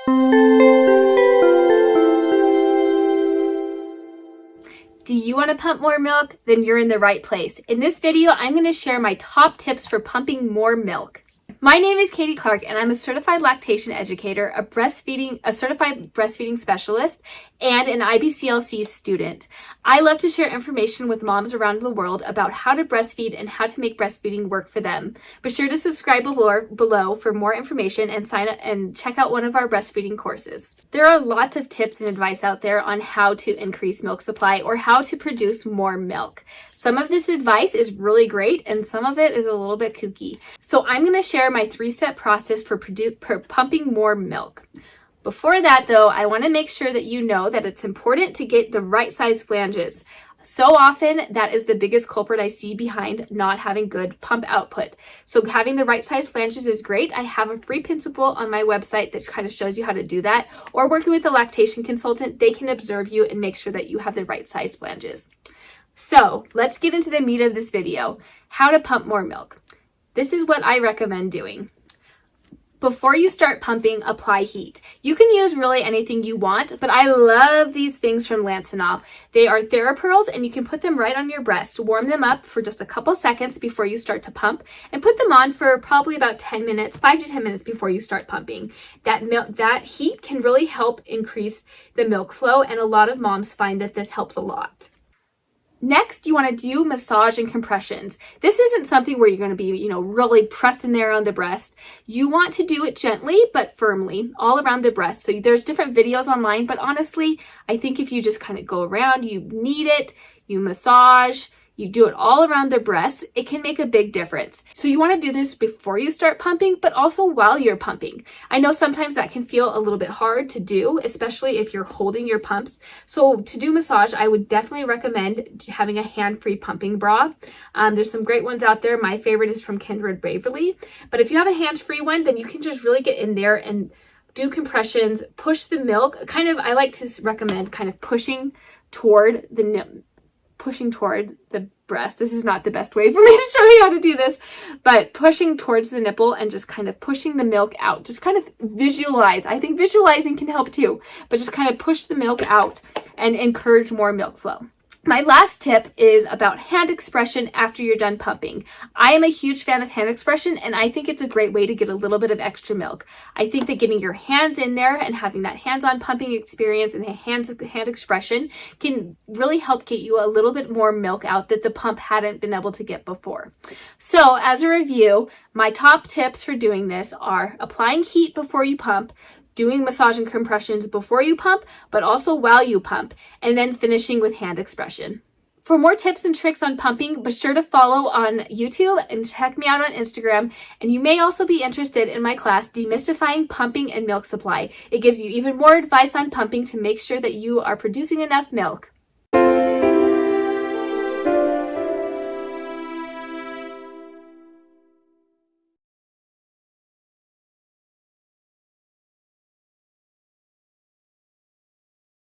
Do you want to pump more milk? Then you're in the right place. In this video, I'm going to share my top tips for pumping more milk. My name is Katie Clark, and I'm a certified lactation educator, a certified breastfeeding specialist, and an IBCLC student. I love to share information with moms around the world about how to breastfeed and how to make breastfeeding work for them. Be sure to subscribe below for more information and sign up and check out one of our breastfeeding courses. There are lots of tips and advice out there on how to increase milk supply or how to produce more milk. Some of this advice is really great and some of it is a little bit kooky. So I'm going to share my 3-step process for pumping more milk. Before that though, I want to make sure that you know that it's important to get the right size flanges. So often that is the biggest culprit I see behind not having good pump output. So having the right size flanges is great. I have a free principle on my website that kind of shows you how to do that. Or working with a lactation consultant, they can observe you and make sure that you have the right size flanges. So let's get into the meat of this video, how to pump more milk. This is what I recommend doing. Before you start pumping, apply heat. You can use really anything you want, but I love these things from Lansonol. They are TheraPearls and you can put them right on your breast. Warm them up for just a couple seconds before you start to pump and put them on for probably about 10 minutes, 5 to 10 minutes before you start pumping. That heat can really help increase the milk flow, and a lot of moms find that this helps a lot. Next, you want to do massage and compressions. This isn't something where you're going to be, really pressing there on the breast. You want to do it gently but firmly all around the breast. So there's different videos online, but honestly, I think if you just kind of go around, you knead it, you massage, you do it all around the breast, it can make a big difference. So you want to do this before you start pumping, but also while you're pumping. I know sometimes that can feel a little bit hard to do, especially if you're holding your pumps. So to do massage, I would definitely recommend having a hand-free pumping bra. There's some great ones out there. My favorite is from Kindred Bravely. But if you have a hands-free one, then you can just really get in there and do compressions, push the milk. I like to recommend kind of pushing toward the breast. This is not the best way for me to show you how to do this, but pushing towards the nipple and just kind of pushing the milk out. Just kind of visualize. I think visualizing can help too, but just kind of push the milk out and encourage more milk flow. My last tip is about hand expression after you're done pumping. I am a huge fan of hand expression, and I think it's a great way to get a little bit of extra milk. I think that getting your hands in there and having that hands-on pumping experience and the hand expression can really help get you a little bit more milk out that the pump hadn't been able to get before. So as a review, my top tips for doing this are applying heat before you pump, doing massage and compressions before you pump, but also while you pump, and then finishing with hand expression. For more tips and tricks on pumping, be sure to follow on YouTube and check me out on Instagram. And you may also be interested in my class, Demystifying Pumping and Milk Supply. It gives you even more advice on pumping to make sure that you are producing enough milk.